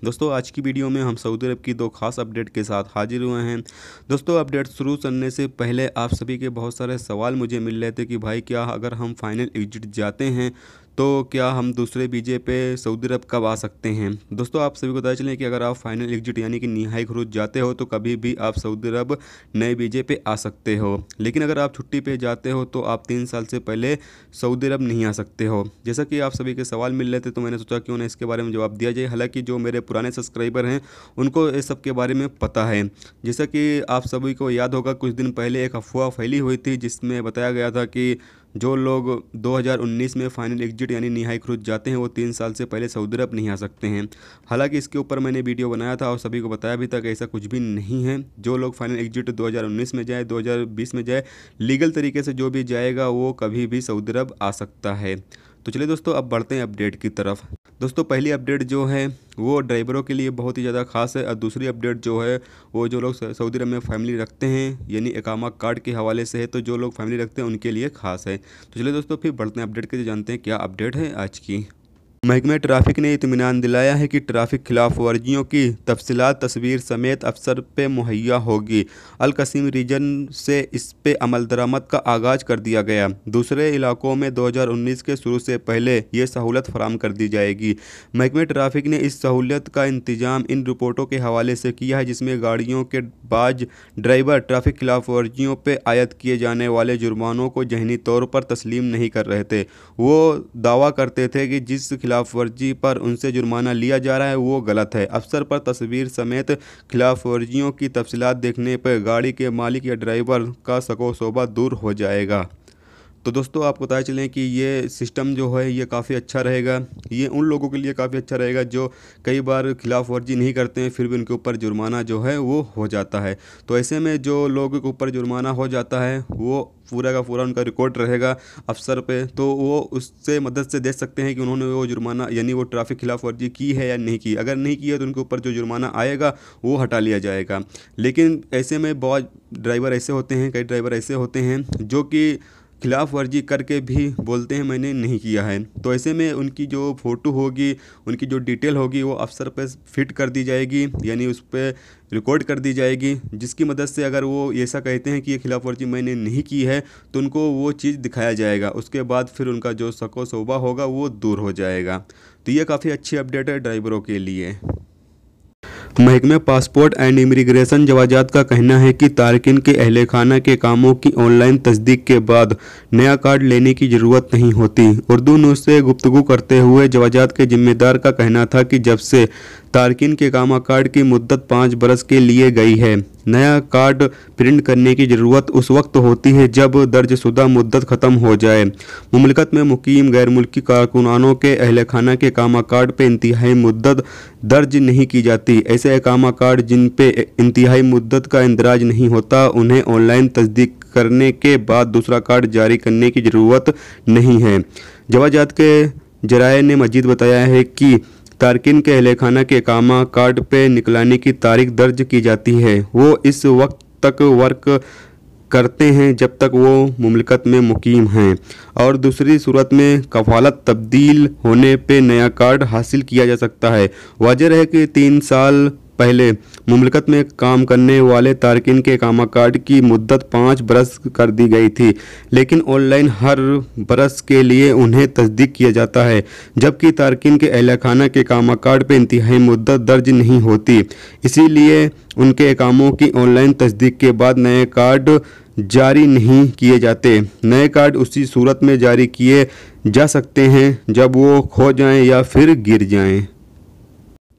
दोस्तों आज की वीडियो में हम सऊदी अरब की दो खास अपडेट के साथ हाजिर हुए हैं। दोस्तों अपडेट शुरू करने से पहले आप सभी के बहुत सारे सवाल मुझे मिल रहे थे कि भाई क्या अगर हम फाइनल एग्जिट जाते हैं तो क्या हम दूसरे वीज़े पे सऊदी अरब कब आ सकते हैं। दोस्तों आप सभी को पता चले कि अगर आप फाइनल एग्जिट यानी कि निहाई खुरूज जाते हो तो कभी भी आप सऊदी अरब नए वीज़े पे आ सकते हो, लेकिन अगर आप छुट्टी पे जाते हो तो आप 3 साल से पहले सऊदी अरब नहीं आ सकते हो। जैसा कि आप सभी के सवाल मिल रहे थे तो मैंने सोचा क्यों ना इसके बारे में जवाब दिया जाए। हालांकि जो मेरे पुराने सब्सक्राइबर हैं उनको इस सब के बारे में पता है। जैसा कि आप सभी को याद होगा कुछ दिन पहले एक अफवाह फैली हुई थी जिसमें बताया गया था कि जो लोग 2019 में फाइनल एग्जिट यानी निहाई खुरूज जाते हैं वो 3 साल से पहले सऊदी अरब नहीं आ सकते हैं। हालांकि इसके ऊपर मैंने वीडियो बनाया था और सभी को बताया भी था कि ऐसा कुछ भी नहीं है। जो लोग फाइनल एग्जिट 2019 में जाए 2020 में जाए लीगल तरीके से जो भी जाएगा वो कभी भी सऊदी अरब आ सकता है। तो चलिए दोस्तों अब बढ़ते हैं अपडेट की तरफ। दोस्तों पहली अपडेट जो है वो ड्राइवरों के लिए बहुत ही ज़्यादा खास है और दूसरी अपडेट जो है वो जो लोग सऊदी अरब में फैमिली रखते हैं यानी इकामा कार्ड के हवाले से है, तो जो लोग फैमिली रखते हैं उनके लिए खास है। तो चलिए दोस्तों फिर बढ़ते हैं अपडेट के, जानते हैं क्या अपडेट है आज की। महकमा ट्रैफिक ने इत्मीनान दिलाया है कि ट्रैफिक खिलाफ वर्जियों की तफसीलात तस्वीर समेत अफसर पे मुहैया होगी। अल कसीम रीजन से इस पे अमल दरामद का आगाज़ कर दिया गया। दूसरे इलाकों में 2019 के शुरू से पहले ये सहूलत फराम कर दी जाएगी। महकमा ट्रैफिक ने इस सहूलियत का इंतजाम इन रिपोर्टों के हवाले से किया है जिसमें गाड़ियों के बाज ड्राइवर ट्रैफिक खिलाफ वर्जियों पर आयद किए जाने वाले जुर्मानों को ज़हनी तौर पर तस्लीम नहीं कर रहे थे। वो दावा करते थे कि जिस खिलाफ वर्जी पर उनसे जुर्माना लिया जा रहा है वो गलत है। अफसर पर तस्वीर समेत खिलाफ वर्जियों की तफसीलात देखने पर गाड़ी के मालिक या ड्राइवर का शको शोबा दूर हो जाएगा। तो दोस्तों आपको पता चलें कि ये सिस्टम जो है ये काफ़ी अच्छा रहेगा। ये उन लोगों के लिए काफ़ी अच्छा रहेगा जो कई बार खिलाफ वर्जी नहीं करते हैं फिर भी उनके ऊपर जुर्माना जो है वो हो जाता है। तो ऐसे में जो लोगों के ऊपर जुर्माना हो जाता है वो पूरा का पूरा उनका रिकॉर्ड रहेगा अफसर पे, तो वो उससे मदद से देख सकते हैं कि उन्होंने वो जुर्माना यानी वो ट्रैफिक खिलाफ वर्जी की है या नहीं की। अगर नहीं की है तो उनके ऊपर जो जुर्माना आएगा वो हटा लिया जाएगा। लेकिन ऐसे में बहुत ड्राइवर ऐसे होते हैं, कई ड्राइवर ऐसे होते हैं जो कि खिलाफ वर्जी करके भी बोलते हैं मैंने नहीं किया है। तो ऐसे में उनकी जो फ़ोटो होगी, उनकी जो डिटेल होगी वो अफसर पे फिट कर दी जाएगी यानी उस पर रिकॉर्ड कर दी जाएगी, जिसकी मदद से अगर वो ऐसा कहते हैं कि ये खिलाफ वर्जी मैंने नहीं की है तो उनको वो चीज़ दिखाया जाएगा। उसके बाद फिर उनका जो शको शोबा होगा वो दूर हो जाएगा। तो ये काफ़ी अच्छी अपडेट है ड्राइवरों के लिए। महकमे पासपोर्ट एंड इमिग्रेशन जवाजात का कहना है कि तारकिन के अहले खाना के कामों की ऑनलाइन तस्दीक के बाद नया कार्ड लेने की ज़रूरत नहीं होती। उर्दू न्यूज़ से गुफ्तगू करते हुए जवाजात के जिम्मेदार का कहना था कि जब से तारकिन के कामा कार्ड की मुद्दत 5 बरस के लिए गई है, नया कार्ड प्रिंट करने की ज़रूरत उस वक्त होती है जब दर्जशुदा मुद्दत ख़त्म हो जाए। मुमलिकत में मुकीम गैर मुल्की कारकुनानों के अहल खाना के कामा कार्ड पे इंतहाई मुद्दत दर्ज नहीं की जाती। ऐसे इकामा कार्ड जिन पे इंतहाई मुद्दत का इंदराज नहीं होता उन्हें ऑनलाइन तस्दीक करने के बाद दूसरा कार्ड जारी करने की ज़रूरत नहीं है। जवाजात के जराये ने मजीद बताया है कि तारकिन के अहले खाना के इकामा कार्ड पे निकलाने की तारीख दर्ज की जाती है। वो इस वक्त तक वर्क करते हैं जब तक वो मुमलिकत में मुकीम हैं, और दूसरी सूरत में कफालत तब्दील होने पे नया कार्ड हासिल किया जा सकता है। वाज़ेह है कि 3 साल पहले मुमलिकत में काम करने वाले तारकिन के इकामा कार्ड की मुद्दत 5 बरस कर दी गई थी, लेकिन ऑनलाइन हर बरस के लिए उन्हें तस्दीक किया जाता है, जबकि तारकिन के अहल खाना के इकामा कार्ड पर इंतहाई मुद्दत दर्ज नहीं होती। इसीलिए उनके इकामों की ऑनलाइन तस्दीक के बाद नए कार्ड जारी नहीं किए जाते। नए कार्ड उसी सूरत में जारी किए जा सकते हैं जब वो खो जाएं या फिर गिर जाएं।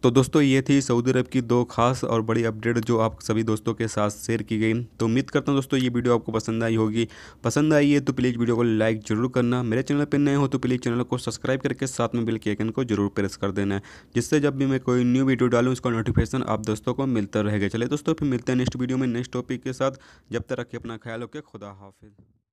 तो दोस्तों ये थी सऊदी अरब की दो खास और बड़ी अपडेट जो आप सभी दोस्तों के साथ शेयर की गई। तो उम्मीद करता हूँ दोस्तों ये वीडियो आपको पसंद आई होगी। पसंद आई है तो प्लीज़ वीडियो को लाइक जरूर करना। मेरे चैनल पर नए हो तो प्लीज़ चैनल को सब्सक्राइब करके साथ में बेल के आइकन को जरूर प्रेस कर देना है, जिससे जब भी मैं कोई न्यू वीडियो डालूँ उसका नोटिफिकेशन आप दोस्तों को मिलता रहेगा। चलिए दोस्तों फिर मिलते हैं नेक्स्ट वीडियो में नेक्स्ट टॉपिक के साथ। जब तक रखिए अपना ख्याल, ओके, खुदा हाफिज़।